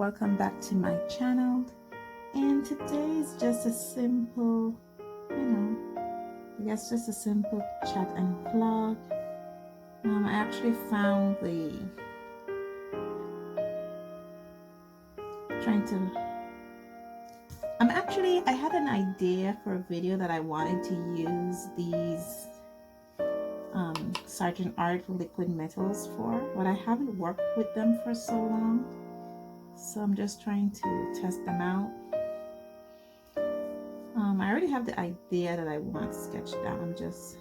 welcome back to my channel. And today is just a simple, I guess just a simple chat and vlog. I actually found I had an idea for a video that I wanted to use these Sergeant Art liquid metals for, but I haven't worked with them for so long, so I'm just trying to test them out. I already have the idea that I want sketched down. I'm just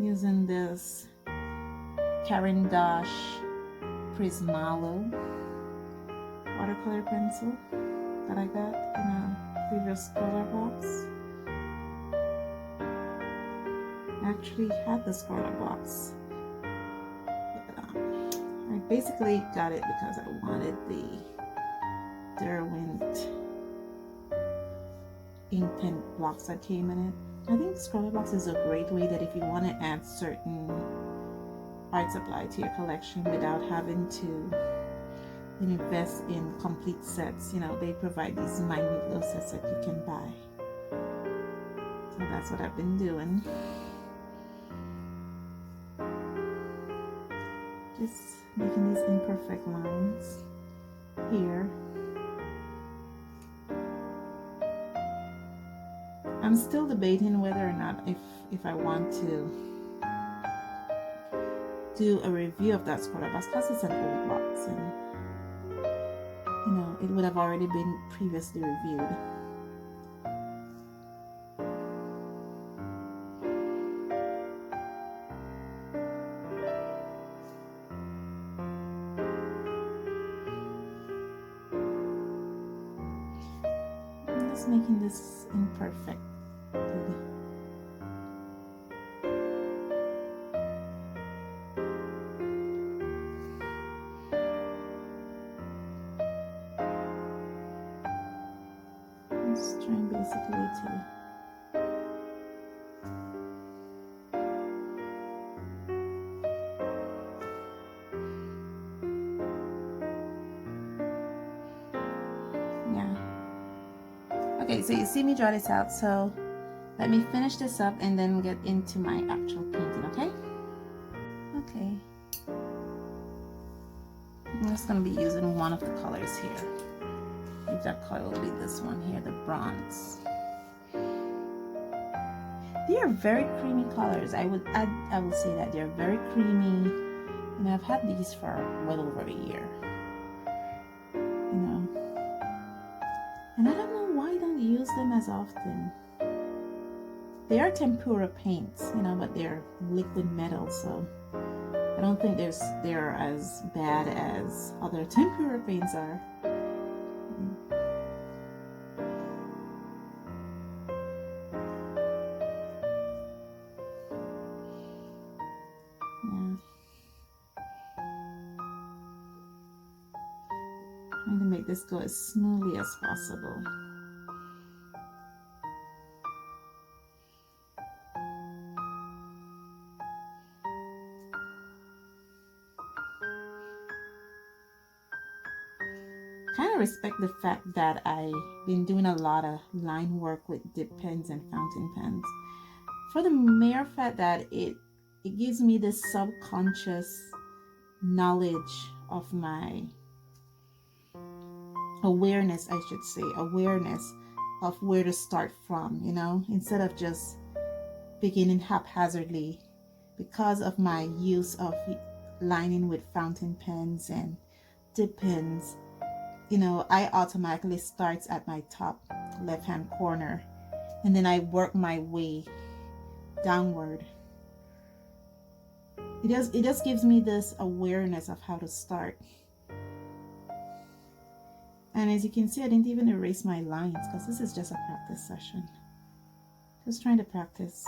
using this Caran d'Ache Prismalo watercolor pencil that I got in a previous color box. I actually had this color box, but I basically got it because I wanted the Derwent ink pen blocks that came in it. I think this color box is a great way that if you want to add certain art supply to your collection without having to invest in complete sets, they provide these minute little sets that you can buy. So that's what I've been doing. Just making these imperfect lines here. I'm still debating whether or not if I want to do a review of that color box, because it's an old box and it would have already been previously reviewed. I'm just making this imperfect. Just trying basically to okay, so you see me draw this out, so let me finish this up and then get into my actual painting, okay? Okay. I'm just going to be using one of the colors here. If that color will be this one here, the bronze. They are very creamy colors. I will say that they're very creamy, and I've had these for well over a year. And I don't know why I don't use them as often. They are tempera paints, but they're liquid metal, so I don't think they're as bad as other tempera paints are. Trying to make this go as smoothly as possible. Kind of respect the fact that I've been doing a lot of line work with dip pens and fountain pens, for the mere fact that it gives me this subconscious knowledge of my awareness, I should say, awareness of where to start from, instead of just beginning haphazardly. Because of my use of lining with fountain pens and dip pens, I automatically start at my top left hand corner and then I work my way downward. It just gives me this awareness of how to start. And as you can see, I didn't even erase my lines because this is just a practice session. Just trying to practice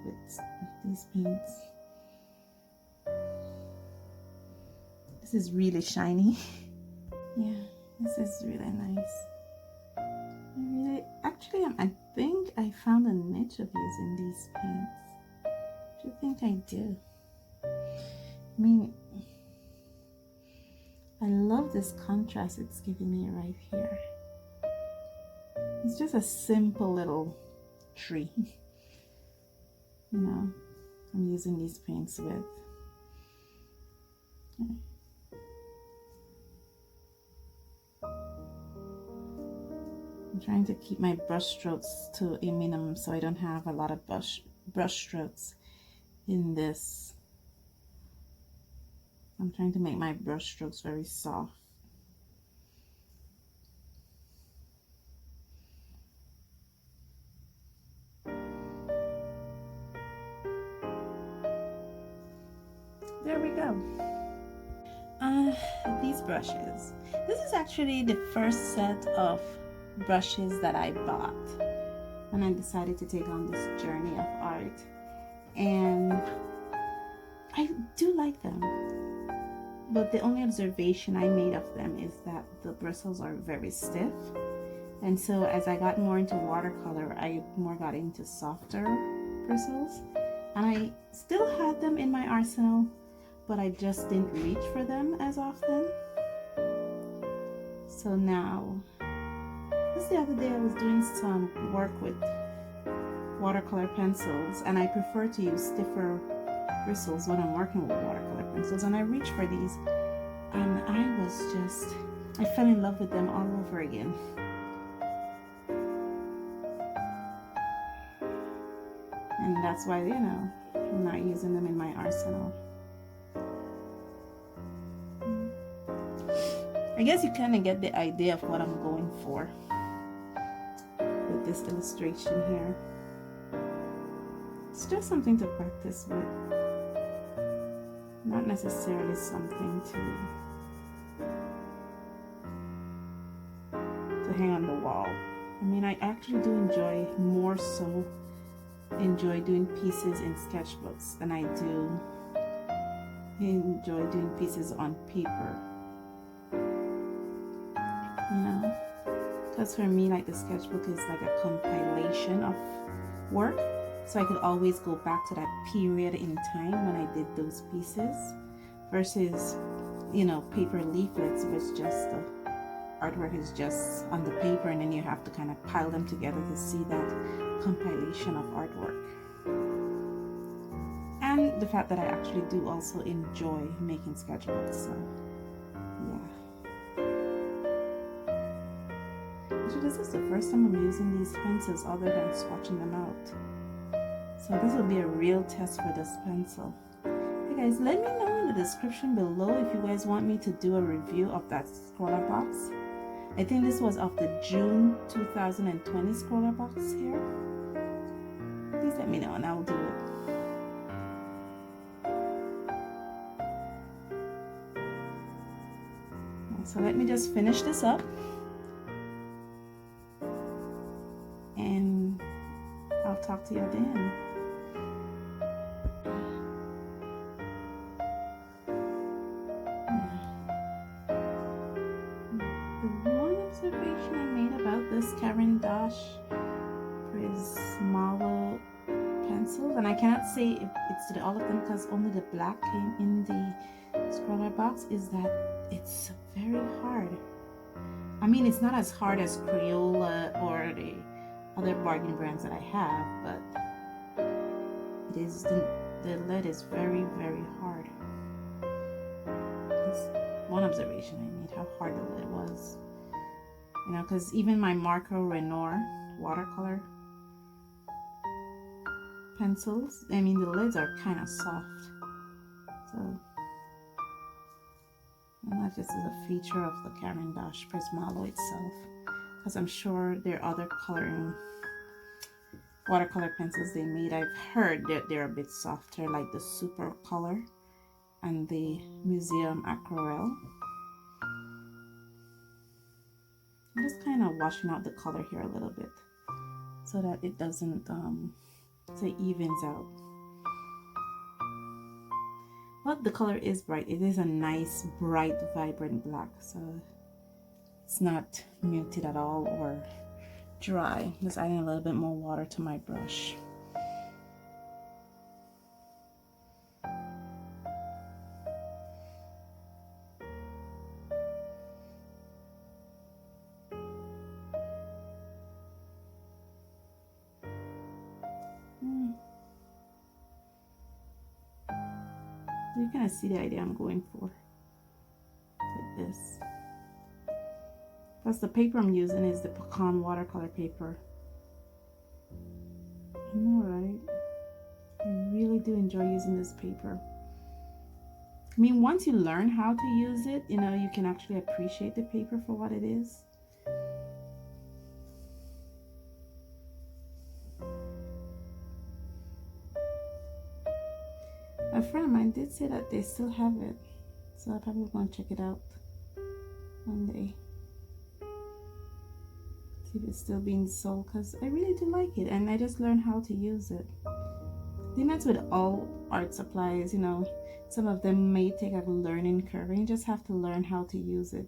with these paints. This is really shiny. Yeah, this is really nice. I think I found a niche of using these paints. Do you think I do? I mean, I love this contrast it's giving me right here. It's just a simple little tree. You know, I'm using these paints with. I'm trying to keep my brush strokes to a minimum so I don't have a lot of brush strokes in this. I'm trying to make my brush strokes very soft. There we go. These brushes. This is actually the first set of brushes that I bought when I decided to take on this journey of art, and I do like them, but the only observation I made of them is that the bristles are very stiff, and so as I got more into watercolor, I more got into softer bristles, and I still had them in my arsenal, but I just didn't reach for them as often. So now, just the other day I was doing some work with watercolor pencils, and I prefer to use stiffer bristles when I'm working with watercolor pencils, and I reached for these, and I fell in love with them all over again. And that's why, you know, I'm not using them in my arsenal. I guess you kind of get the idea of what I'm going for with this illustration here. It's just something to practice with, not necessarily something to hang on the wall. I mean, I actually do enjoy doing pieces in sketchbooks than I do enjoy doing pieces on paper. You know, because for me, like, the sketchbook is like a compilation of work, so I could always go back to that period in time when I did those pieces, versus, you know, paper leaflets, which just the artwork is just on the paper, and then you have to kind of pile them together to see that compilation of artwork. And the fact that I actually do also enjoy making sketchbooks, so yeah. This is the first time I'm using these pencils other than swatching them out. So this will be a real test for this pencil. Hey guys, let me know in the description below if you guys want me to do a review of that scroller box. I think this was of the June 2020 scroller box here. Please let me know and I'll do it. So let me just finish this up. And I'll talk to you then. The one observation I made about this Caran d'Ache Prismalo pencils, and I cannot say if it's to all of them because only the black came in the scroller box, is that it's very hard. I mean, it's not as hard as Crayola or the other bargain brands that I have, but it is the lead is very, very hard. That's one observation I made, how hard the lead was. You know, because even my Marco Renoir watercolor pencils, I mean, the lids are kind of soft. So, and that just is a feature of the Caran d'Ache Prismalo itself, because I'm sure there are other watercolor pencils they made. I've heard that they're a bit softer, like the Super Color and the Museum Aquarelle. I'm just kind of washing out the color here a little bit so that it doesn't so it evens out. But the color is bright. It is a nice, bright, vibrant black, so it's not muted at all or dry. Just adding a little bit more water to my brush. So you kind of see the idea I'm going for with this. Plus the paper I'm using is the pecan watercolor paper. I know, right? I really do enjoy using this paper. I mean, once you learn how to use it, you know, you can actually appreciate the paper for what it is. A friend of mine did say that they still have it, so I'm probably going to check it out one day. See if it's still being sold, because I really do like it, and I just learned how to use it. I think that's with all art supplies, you know. Some of them may take a learning curve, and you just have to learn how to use it.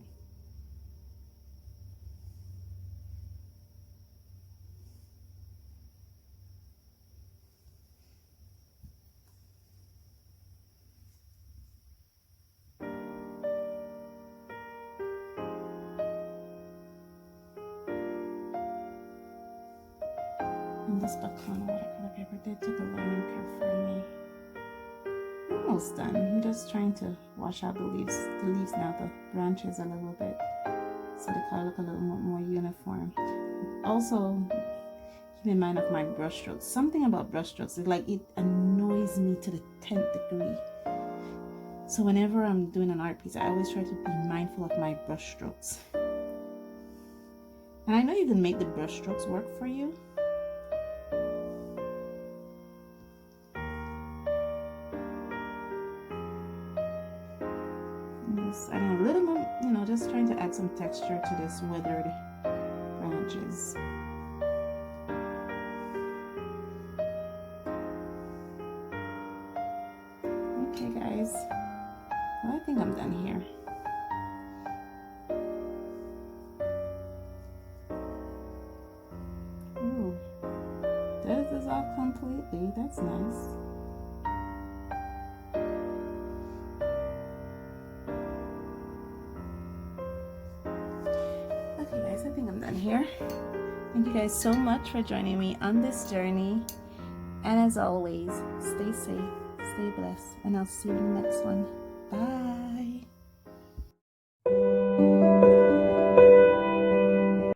And this pecan watercolor paper did take a learning curve for me. Almost done. I'm just trying to wash out the leaves. The leaves now, the branches a little bit, so the color look a little more uniform. Also, keep in mind of my brush strokes. Something about brush strokes is like it annoys me to the 10th degree. So whenever I'm doing an art piece, I always try to be mindful of my brush strokes. And I know you can make the brush strokes work for you. Just adding a little more, you know, just trying to add some texture to this weathered branches. Okay, guys. Well, I think I'm done here. Ooh, this is off completely. That's nice. Okay, guys, I think I'm done here. Thank you guys so much for joining me on this journey. And as always, stay safe, stay blessed, and I'll see you in the next one. Bye.